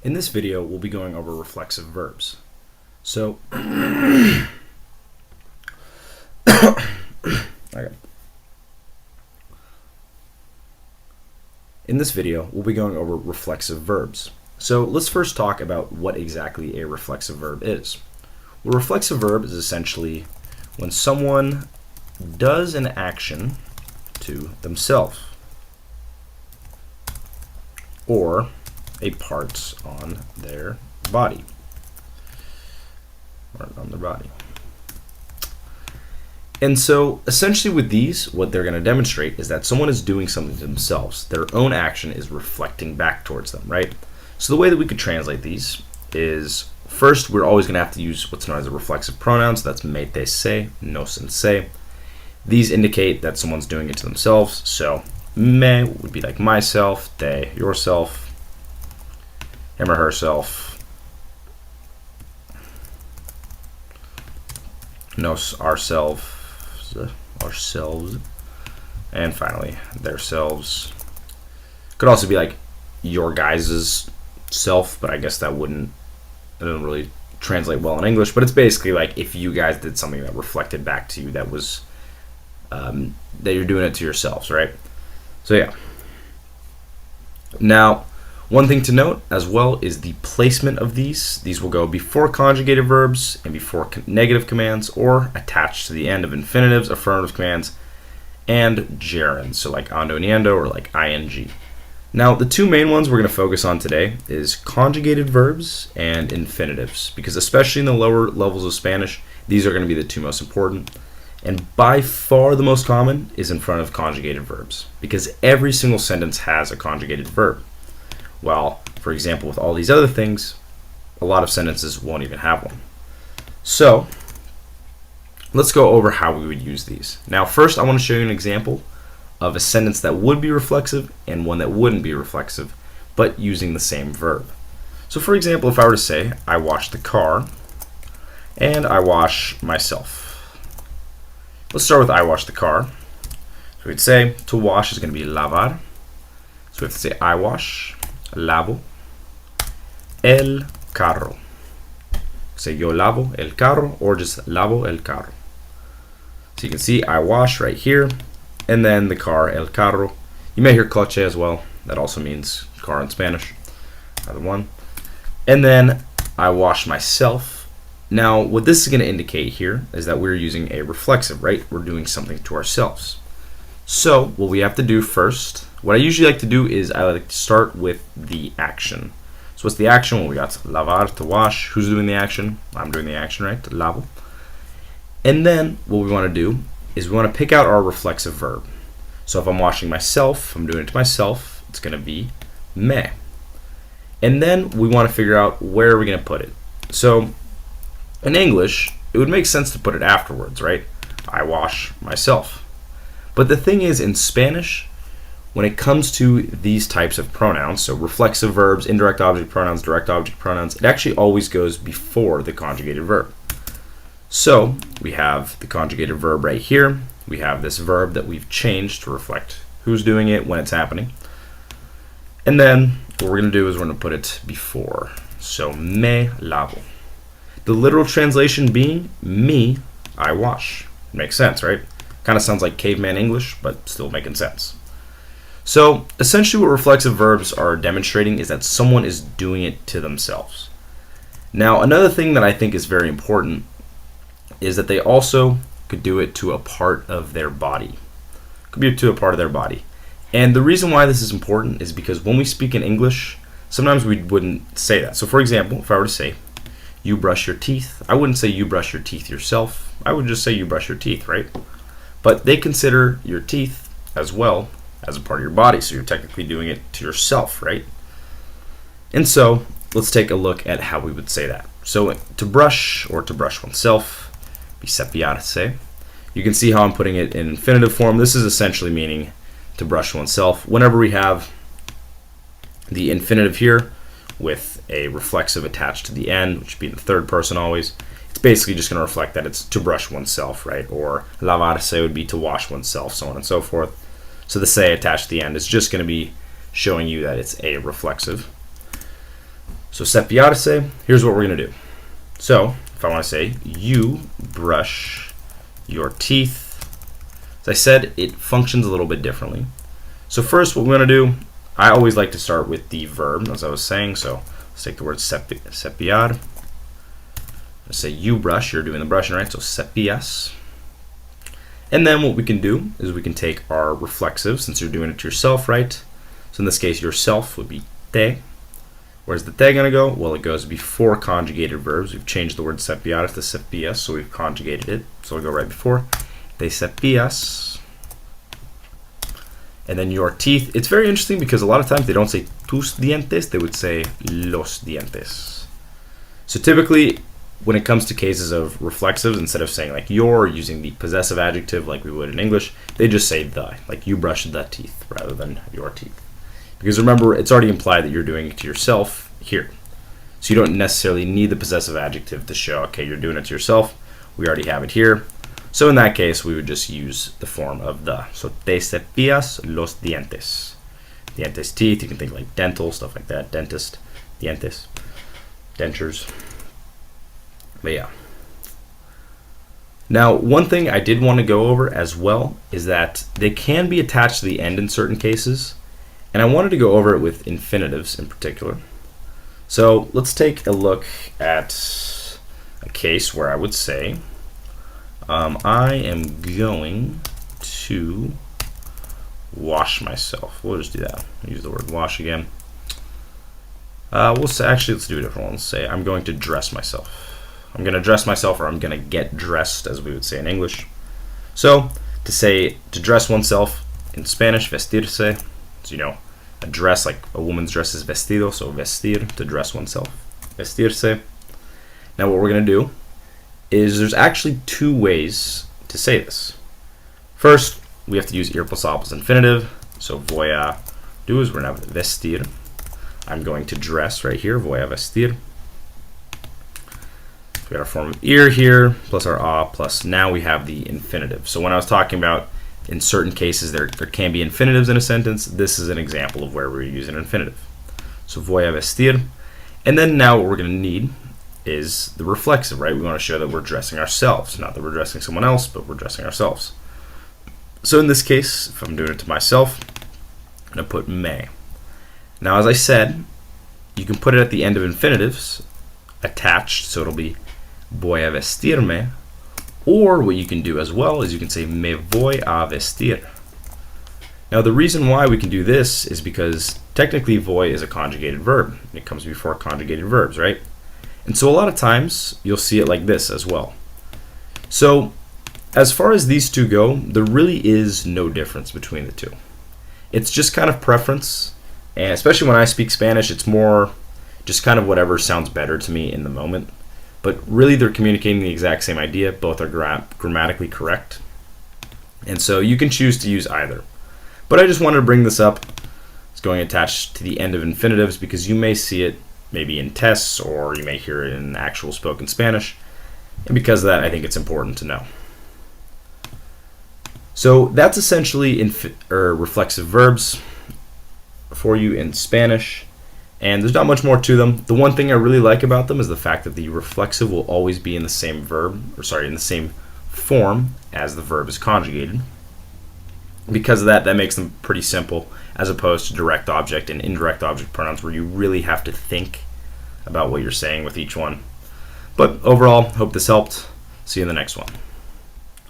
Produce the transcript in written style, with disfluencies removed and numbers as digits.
In this video, we'll be going over reflexive verbs. So, okay. In this video, we'll be going over reflexive verbs. So let's first talk about what exactly a reflexive verb is. Well, a reflexive verb is essentially when someone does an action to themselves or a part on their body. And so essentially with these, what they're going to demonstrate is that someone is doing something to themselves. Their own action is reflecting back towards them, right? So the way that we could translate these is, first, we're always going to have to use what's known as a reflexive pronoun. So that's me, te, se, nos, and se. These indicate that someone's doing it to themselves. So me would be like myself, te, yourself, him or herself, nos, ourselves, and finally their selves. Could also be like your guys' self, but I guess that doesn't really translate well in English, but it's basically like if you guys did something that reflected back to you that was that you're doing it to yourselves, right? So yeah. Now, one thing to note as well is the placement of these. These will go before conjugated verbs and before negative commands, or attached to the end of infinitives, affirmative commands, and gerunds, so like ando and ando or like ing. Now, the two main ones we're going to focus on today is conjugated verbs and infinitives, because especially in the lower levels of Spanish, these are going to be the two most important. And by far the most common is in front of conjugated verbs, because every single sentence has a conjugated verb. While, for example, with all these other things, a lot of sentences won't even have one. So, let's go over how we would use these. Now, first, I want to show you an example of a sentence that would be reflexive and one that wouldn't be reflexive, but using the same verb. So, for example, if I were to say, I wash the car, and I wash myself. Let's start with I wash the car. So we'd say, to wash is going to be lavar. So we have to say, I wash, lavo, el carro. Say yo lavo el carro, or just lavo el carro. So you can see I wash right here, and then the car, el carro. You may hear coche as well. That also means car in Spanish. Either one. And then I wash myself. Now, what this is going to indicate here is that we're using a reflexive, right? We're doing something to ourselves. So what we have to do first, what I usually like to do is I like to start with the action. So what's the action? Well, we got lavar, to wash. Who's doing the action? I'm doing the action, right? Lavo. And then what we want to do is we want to pick out our reflexive verb. So if I'm washing myself, I'm doing it to myself, it's going to be me. And then we want to figure out where are we going to put it. So in English, it would make sense to put it afterwards, right? I wash myself. But the thing is, in Spanish, when it comes to these types of pronouns, so reflexive verbs, indirect object pronouns, direct object pronouns, it actually always goes before the conjugated verb. So we have the conjugated verb right here. We have this verb that we've changed to reflect who's doing it, when it's happening. And then what we're going to do is we're going to put it before. So me lavo. The literal translation being me, I wash. Makes sense, right? Kind of sounds like caveman English, but still making sense. So essentially what reflexive verbs are demonstrating is that someone is doing it to themselves. Now, another thing that I think is very important is that they also could do it to a part of their body. Could be to a part of their body. And the reason why this is important is because when we speak in English, sometimes we wouldn't say that. So for example, if I were to say, you brush your teeth, I wouldn't say you brush your teeth yourself. I would just say you brush your teeth, right? But they consider your teeth as well as a part of your body, so you're technically doing it to yourself, right? And so let's take a look at how we would say that. So to brush, or to brush oneself, be cepillarse. You can see how I'm putting it in infinitive form. This is essentially meaning to brush oneself. Whenever we have the infinitive here with a reflexive attached to the end, which would be in the third person always, it's basically just going to reflect that it's to brush oneself, right? Or lavarse would be to wash oneself, so on and so forth. So the se attached to the end is just going to be showing you that it's a reflexive. So cepillarse, here's what we're going to do. So if I want to say you brush your teeth, as I said, it functions a little bit differently. So first what we're going to do, I always like to start with the verb, as I was saying. So let's take the word cepillar. Let's say you brush, you're doing the brushing, right? So cepillas. And then what we can do is we can take our reflexive, since you're doing it to yourself, right? So in this case, yourself would be te. Where's the te going to go? Well, it goes before conjugated verbs. We've changed the word cepillar to cepillas, so we've conjugated it. So it'll go right before. Te cepillas. And then your teeth. It's very interesting because a lot of times they don't say tus dientes, they would say los dientes. So typically, when it comes to cases of reflexives, instead of saying like your, using the possessive adjective like we would in English, they just say the, like you brush the teeth rather than your teeth. Because remember, it's already implied that you're doing it to yourself here. So you don't necessarily need the possessive adjective to show, okay, you're doing it to yourself. We already have it here. So in that case, we would just use the form of the. So te cepillas los dientes. Dientes, teeth, you can think like dental, stuff like that. Dentist, dientes, dentures. But yeah. Now, one thing I did want to go over as well is that they can be attached to the end in certain cases. And I wanted to go over it with infinitives in particular. So let's take a look at a case where I would say, I am going to wash myself. We'll just do that. Use the word wash again. Let's do a different one. Let's say I'm going to dress myself. I'm going to dress myself, or I'm going to get dressed, as we would say in English. So to say to dress oneself in Spanish, vestirse. So, a dress, like a woman's dress is vestido, so vestir, to dress oneself, vestirse. Now what we're going to do is there's actually two ways to say this. First, we have to use ir plus a plus infinitive. So voy a do is we're going to have vestir. I'm going to dress right here, voy a vestir. We got our form of ir here, plus our a, plus now we have the infinitive. So when I was talking about in certain cases there can be infinitives in a sentence, this is an example of where we're using an infinitive. So voy a vestir. And then now what we're going to need is the reflexive, right? We want to show that we're dressing ourselves, not that we're dressing someone else, but we're dressing ourselves. So in this case, if I'm doing it to myself, I'm going to put me. Now, as I said, you can put it at the end of infinitives attached, so it'll be voy a vestirme. Or what you can do as well is you can say me voy a vestir. Now the reason why we can do this is because technically voy is a conjugated verb. It comes before conjugated verbs, right? And so a lot of times you'll see it like this as well. So as far as these two go, there really is no difference between the two. It's just kind of preference, and especially when I speak Spanish, it's more just kind of whatever sounds better to me in the moment. But really they're communicating the exact same idea. Both are grammatically correct. And so you can choose to use either. But I just wanted to bring this up. It's going attached to the end of infinitives because you may see it maybe in tests, or you may hear it in actual spoken Spanish. And because of that, I think it's important to know. So that's essentially reflexive verbs for you in Spanish. And there's not much more to them. The one thing I really like about them is the fact that the reflexive will always be in the same in the same form as the verb is conjugated. Because of that, that makes them pretty simple, as opposed to direct object and indirect object pronouns where you really have to think about what you're saying with each one. But overall, hope this helped. See you in the next one.